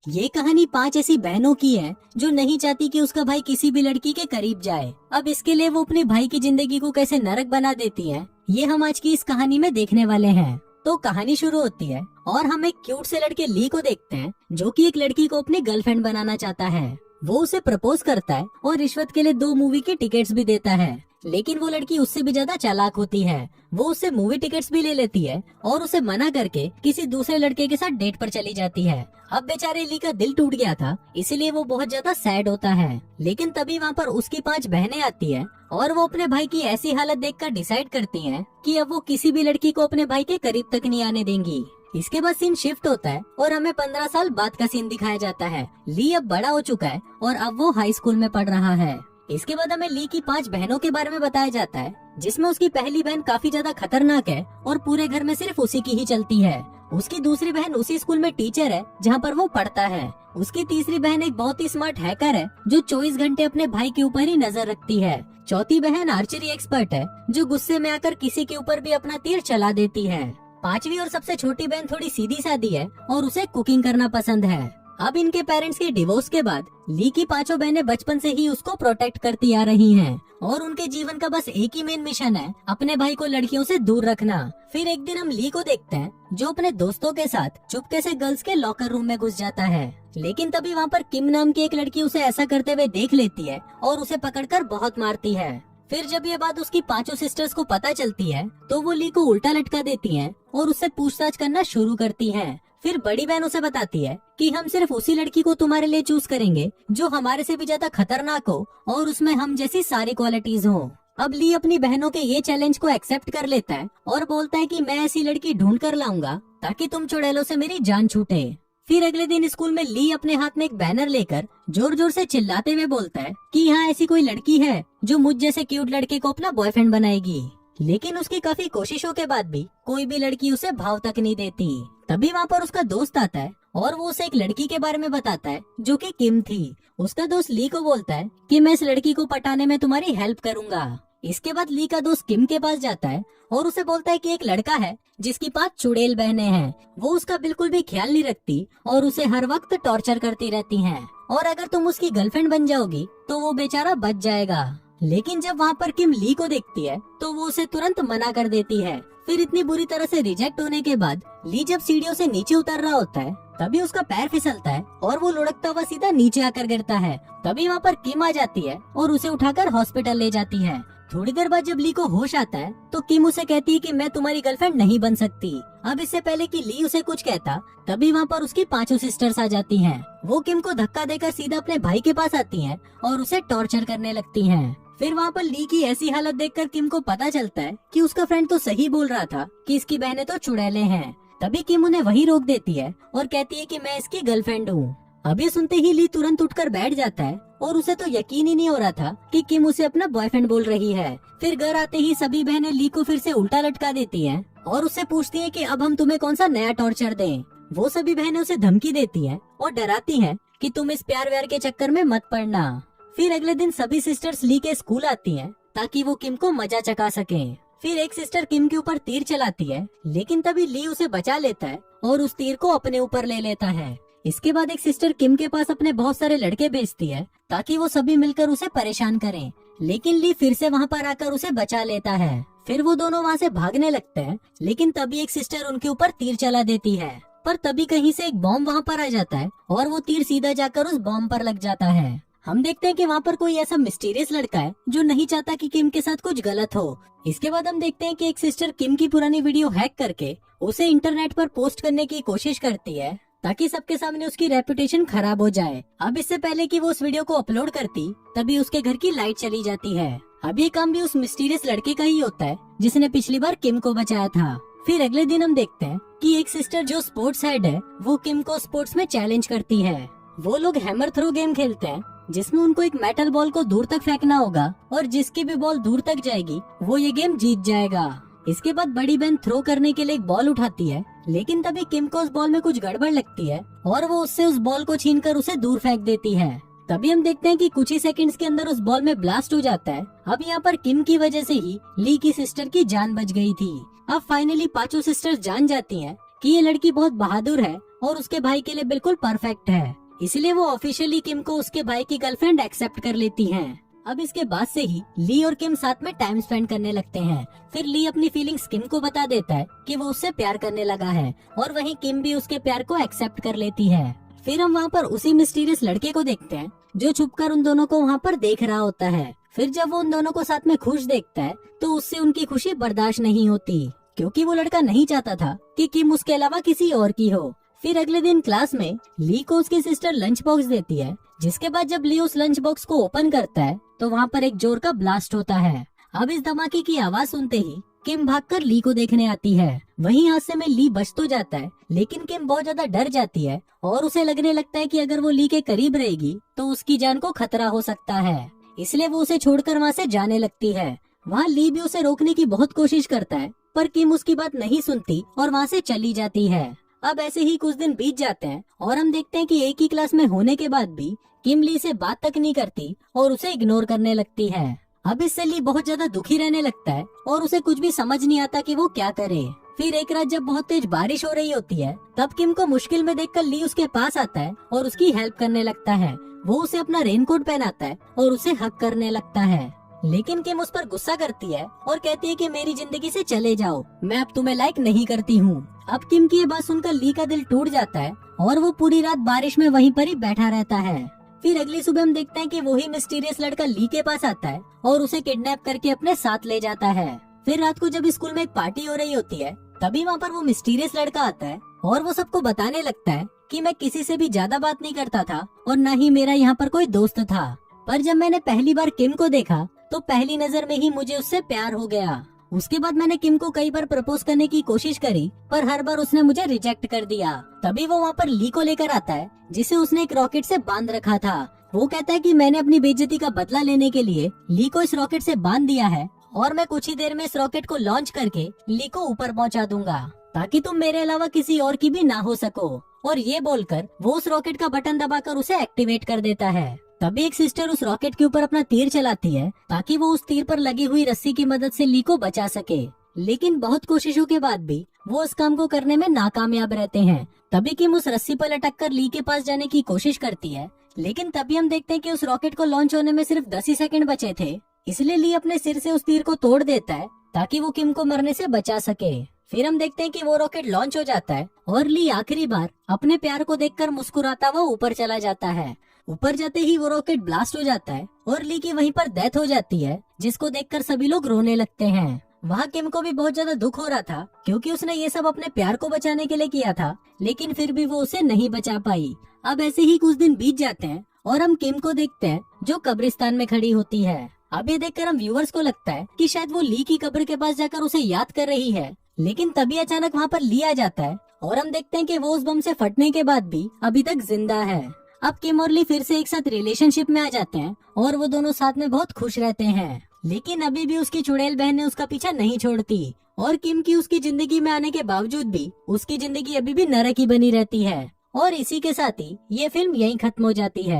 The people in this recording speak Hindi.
ये कहानी 5 ऐसी बहनों की है जो नहीं चाहती कि उसका भाई किसी भी लड़की के करीब जाए। अब इसके लिए वो अपने भाई की जिंदगी को कैसे नरक बना देती है, ये हम आज की इस कहानी में देखने वाले हैं। तो कहानी शुरू होती है और हम एक क्यूट से लड़के ली को देखते हैं जो कि एक लड़की को अपनी गर्लफ्रेंड बनाना चाहता है। वो उसे प्रपोज करता है और रिश्वत के लिए 2 मूवी की टिकट्स भी देता है, लेकिन वो लड़की उससे भी ज्यादा चालाक होती है। वो उससे मूवी टिकट्स भी ले लेती है और उसे मना करके किसी दूसरे लड़के के साथ डेट पर चली जाती है। अब बेचारे ली का दिल टूट गया था, इसीलिए वो बहुत ज्यादा सैड होता है। लेकिन तभी वहाँ पर उसकी 5 बहनें आती है और वो अपने भाई की ऐसी हालत देखकर डिसाइड करती हैं कि अब वो किसी भी लड़की को अपने भाई के करीब तक नहीं आने देंगी। इसके बाद सीन शिफ्ट होता है और हमें 15 साल बाद का सीन दिखाया जाता है। ली अब बड़ा हो चुका है और अब वो हाई स्कूल में पढ़ रहा है। इसके बाद हमें ली की 5 बहनों के बारे में बताया जाता है, जिसमें उसकी पहली बहन काफी ज्यादा खतरनाक है और पूरे घर में सिर्फ उसी की ही चलती है। उसकी दूसरी बहन उसी स्कूल में टीचर है जहाँ पर वो पढ़ता है। उसकी तीसरी बहन एक बहुत ही स्मार्ट हैकर है जो 24 घंटे अपने भाई के ऊपर ही नजर रखती है। चौथी बहन आर्चरी एक्सपर्ट है जो गुस्से में आकर किसी के ऊपर भी अपना तीर चला देती है। 5वीं और सबसे छोटी बहन थोड़ी सीधी सादी है और उसे कुकिंग करना पसंद है। अब इनके पेरेंट्स के डिवोर्स के बाद ली की 5 बहनें बचपन से ही उसको प्रोटेक्ट करती आ रही हैं और उनके जीवन का बस एक ही मेन मिशन है, अपने भाई को लड़कियों से दूर रखना। फिर एक दिन हम ली को देखते हैं जो अपने दोस्तों के साथ चुपके से गर्ल्स के लॉकर रूम में घुस जाता है, लेकिन तभी वहाँ पर किम नाम की एक लड़की उसे ऐसा करते हुए देख लेती है और उसे पकड़कर बहुत मारती है। फिर जब ये बात उसकी 5 सिस्टर्स को पता चलती है तो वो ली को उल्टा लटका देती हैं और उससे पूछताछ करना शुरू करती हैं। फिर बड़ी बहन उसे बताती है कि हम सिर्फ उसी लड़की को तुम्हारे लिए चूज करेंगे जो हमारे से भी ज्यादा खतरनाक हो और उसमें हम जैसी सारी क्वालिटीज हो। अब ली अपनी बहनों के ये चैलेंज को एक्सेप्ट कर लेता है और बोलता है कि मैं ऐसी लड़की ढूंढ कर लाऊंगा ताकि तुम चुड़ैलों से मेरी जान छूटे। फिर अगले दिन स्कूल में ली अपने हाथ में एक बैनर लेकर जोर जोर से चिल्लाते हुए बोलता है कि यहाँ ऐसी कोई लड़की है जो मुझ जैसे क्यूट लड़के को अपना बॉयफ्रेंड बनाएगी। लेकिन उसकी काफी कोशिशों के बाद भी कोई भी लड़की उसे भाव तक नहीं देती। तभी वहाँ पर उसका दोस्त आता है और वो उसे एक लड़की के बारे में बताता है जो कि किम थी। उसका दोस्त ली को बोलता है कि मैं इस लड़की को पटाने में तुम्हारी हेल्प करूंगा। इसके बाद ली का दोस्त किम के पास जाता है और उसे बोलता है कि एक लड़का है जिसकी 5 चुड़ैल बहनें हैं, वो उसका बिल्कुल भी ख्याल नहीं रखती और उसे हर वक्त टॉर्चर करती रहती हैं और अगर तुम उसकी गर्लफ्रेंड बन जाओगी तो वो बेचारा बच जाएगा। लेकिन जब वहाँ पर किम ली को देखती है तो वो उसे तुरंत मना कर देती है। फिर इतनी बुरी तरह से रिजेक्ट होने के बाद ली जब सीढ़ियों से नीचे उतर रहा होता है तभी उसका पैर फिसलता है और वो लुढ़कता हुआ सीधा नीचे आकर गिरता है। तभी वहाँ पर किम आ जाती है और उसे उठाकर हॉस्पिटल ले जाती है। थोड़ी देर बाद जब ली को होश आता है तो किम उसे कहती है कि मैं तुम्हारी गर्लफ्रेंड नहीं बन सकती। अब इससे पहले कि ली उसे कुछ कहता तभी वहाँ पर उसकी 5 सिस्टर्स आ जाती हैं। वो किम को धक्का देकर सीधा अपने भाई के पास आती हैं और उसे टॉर्चर करने लगती हैं। फिर वहाँ पर ली की ऐसी हालत देखकर किम को पता चलता है कि उसका फ्रेंड तो सही बोल रहा था कि इसकी बहनें तो चुड़ैले हैं। तभी किम उन्हें वही रोक देती है और कहती है कि मैं इसकी गर्लफ्रेंड हूँ। अभी सुनते ही ली तुरंत उठकर बैठ जाता है और उसे तो यकीन ही नहीं हो रहा था कि किम उसे अपना बॉयफ्रेंड बोल रही है। फिर घर आते ही सभी बहनें ली को फिर से उल्टा लटका देती हैं और उससे पूछती हैं कि अब हम तुम्हें कौन सा नया टॉर्चर दें। वो सभी बहनें उसे धमकी देती हैं और डराती हैं कि तुम इस प्यार व्यार के चक्कर में मत पड़ना। फिर अगले दिन सभी सिस्टर्स ली के स्कूल आती हैं ताकि वो किम को मजा चखा सकें। फिर एक सिस्टर किम के ऊपर तीर चलाती है, लेकिन तभी ली उसे बचा लेता है और उस तीर को अपने ऊपर ले लेता है। इसके बाद एक सिस्टर किम के पास अपने बहुत सारे लड़के भेजती है ताकि वो सभी मिलकर उसे परेशान करें, लेकिन ली फिर से वहाँ पर आकर उसे बचा लेता है। फिर वो दोनों वहाँ से भागने लगते हैं, लेकिन तभी एक सिस्टर उनके ऊपर तीर चला देती है। पर तभी कहीं से एक बॉम्ब वहाँ पर आ जाता है और वो तीर सीधा जाकर उस बॉम्ब पर लग जाता है। हम देखते हैं कि वहाँ पर कोई ऐसा मिस्टीरियस लड़का है जो नहीं चाहता कि किम के साथ कुछ गलत हो। इसके बाद हम देखते हैं कि एक सिस्टर किम की पुरानी वीडियो हैक करके उसे इंटरनेट पर पोस्ट करने की कोशिश करती है ताकि सबके सामने उसकी रेपुटेशन खराब हो जाए। अब इससे पहले कि वो उस वीडियो को अपलोड करती तभी उसके घर की लाइट चली जाती है। अब ये काम भी उस मिस्टीरियस लड़के का ही होता है जिसने पिछली बार किम को बचाया था। फिर अगले दिन हम देखते हैं कि एक सिस्टर जो स्पोर्ट्स हेड है वो किम को स्पोर्ट्स में चैलेंज करती है। वो लोग हैमर थ्रो गेम खेलते हैं जिसमें उनको एक मेटल बॉल को दूर तक फेंकना होगा और जिसकी भी बॉल दूर तक जाएगी वो ये गेम जीत जाएगा। इसके बाद बड़ी बहन थ्रो करने के लिए एक बॉल उठाती है, लेकिन तभी किम को उस बॉल में कुछ गड़बड़ लगती है और वो उससे उस बॉल को छीनकर उसे दूर फेंक देती है। तभी हम देखते हैं कि कुछ ही सेकंड्स के अंदर उस बॉल में ब्लास्ट हो जाता है। अब यहाँ पर किम की वजह से ही ली की सिस्टर की जान बच गई थी। अब फाइनली 5 सिस्टर्स जान जाती हैं कि ये लड़की बहुत बहादुर है और उसके भाई के लिए बिल्कुल परफेक्ट है। इसलिए वो ऑफिशियली किम को उसके भाई की गर्लफ्रेंड एक्सेप्ट कर लेती हैं। अब इसके बाद से ही ली और किम साथ में टाइम स्पेंड करने लगते हैं। फिर ली अपनी फीलिंग्स किम को बता देता है कि वो उससे प्यार करने लगा है और वहीं किम भी उसके प्यार को एक्सेप्ट कर लेती है। फिर हम वहाँ पर उसी मिस्टीरियस लड़के को देखते हैं जो छुपकर उन दोनों को वहाँ पर देख रहा होता है। फिर जब वो उन दोनों को साथ में खुश देखता है तो उससे उनकी खुशी बर्दाश्त नहीं होती, क्योंकि वो लड़का नहीं चाहता था कि किम उसके अलावा किसी और की हो। फिर अगले दिन क्लास में ली को उसकी सिस्टर लंच बॉक्स देती है, जिसके बाद जब ली उस लंच बॉक्स को ओपन करता है तो वहाँ पर एक जोर का ब्लास्ट होता है। अब इस धमाके की आवाज सुनते ही किम भागकर ली को देखने आती है। वहीं हादसे में ली बच तो जाता है, लेकिन किम बहुत ज्यादा डर जाती है और उसे लगने लगता है कि अगर वो ली के करीब रहेगी तो उसकी जान को खतरा हो सकता है। इसलिए वो उसे छोड़कर वहाँ से जाने लगती है। वहाँ ली भी उसे रोकने की बहुत कोशिश करता है, पर किम उसकी बात नहीं सुनती और वहाँ से चली जाती है। अब ऐसे ही कुछ दिन बीत जाते हैं और हम देखते हैं कि एक ही क्लास में होने के बाद भी किम ली से बात तक नहीं करती और उसे इग्नोर करने लगती है। अब इससे ली बहुत ज्यादा दुखी रहने लगता है और उसे कुछ भी समझ नहीं आता कि वो क्या करे। फिर एक रात जब बहुत तेज बारिश हो रही होती है, तब किम को मुश्किल में देखकर ली उसके पास आता है और उसकी हेल्प करने लगता है। वो उसे अपना रेनकोट पहनाता है और उसे हक करने लगता है, लेकिन किम उस पर गुस्सा करती है और कहती है कि मेरी जिंदगी से चले जाओ, मैं अब तुम्हें लाइक नहीं करती हूँ। अब किम की ये बात सुनकर ली का दिल टूट जाता है और वो पूरी रात बारिश में वहीं पर ही बैठा रहता है। फिर अगली सुबह हम देखते हैं कि वही मिस्टीरियस लड़का ली के पास आता है और उसे किडनैप करके अपने साथ ले जाता है। फिर रात को जब स्कूल में एक पार्टी हो रही होती है, तभी वहाँ पर वो मिस्टीरियस लड़का आता है और वो सबको बताने लगता है कि मैं किसी से भी ज्यादा बात नहीं करता था और न ही मेरा यहाँ पर कोई दोस्त था, पर जब मैंने पहली बार किम को देखा तो पहली नजर में ही मुझे उससे प्यार हो गया। उसके बाद मैंने किम को कई बार प्रपोज करने की कोशिश करी, पर हर बार उसने मुझे रिजेक्ट कर दिया। तभी वो वहाँ पर ली को लेकर आता है, जिसे उसने एक रॉकेट से बांध रखा था। वो कहता है कि मैंने अपनी बेइज्जती का बदला लेने के लिए ली को इस रॉकेट से बांध दिया है और मैं कुछ ही देर में इस रॉकेट को लॉन्च करके ली को ऊपर पहुँचा दूंगा, ताकि तुम मेरे अलावा किसी और की भी ना हो सको। और ये बोलकर वो उस रॉकेट का बटन दबाकर उसे एक्टिवेट कर देता है। तभी एक सिस्टर उस रॉकेट के ऊपर अपना तीर चलाती है ताकि वो उस तीर पर लगी हुई रस्सी की मदद से ली को बचा सके, लेकिन बहुत कोशिशों के बाद भी वो इस काम को करने में नाकामयाब रहते हैं। तभी किम उस रस्सी पर लटक कर ली के पास जाने की कोशिश करती है, लेकिन तभी हम देखते हैं कि उस रॉकेट को लॉन्च होने में सिर्फ 10 ही सेकंड बचे थे। इसलिए ली अपने सिर से उस तीर को तोड़ देता है ताकि वो किम को मरने से बचा सके। फिर हम देखते हैं कि वो रॉकेट लॉन्च हो जाता है और ली आखिरी बार अपने प्यार को देखकर मुस्कुराता हुआ ऊपर चला जाता है। ऊपर जाते ही वो रॉकेट ब्लास्ट हो जाता है और ली की वहीं पर डेथ हो जाती है, जिसको देखकर सभी लोग रोने लगते हैं। वहाँ किम को भी बहुत ज्यादा दुख हो रहा था, क्योंकि उसने ये सब अपने प्यार को बचाने के लिए किया था, लेकिन फिर भी वो उसे नहीं बचा पाई। अब ऐसे ही कुछ दिन बीत जाते हैं और हम किम को देखते हैं जो कब्रिस्तान में खड़ी होती है। अब ये देखकर हम व्यूअर्स को लगता है कि शायद वो ली की कब्र के पास जाकर उसे याद कर रही है, लेकिन तभी अचानक वहाँ पर ली आ जाता है और हम देखते हैं कि वो उस बम से फटने के बाद भी अभी तक जिंदा है। अब किम और ली फिर से एक साथ रिलेशनशिप में आ जाते हैं और वो दोनों साथ में बहुत खुश रहते हैं, लेकिन अभी भी उसकी चुड़ैल बहन ने उसका पीछा नहीं छोड़ती और किम की उसकी जिंदगी में आने के बावजूद भी उसकी जिंदगी अभी भी नरक ही बनी रहती है। और इसी के साथ ही ये फिल्म यहीं खत्म हो जाती है।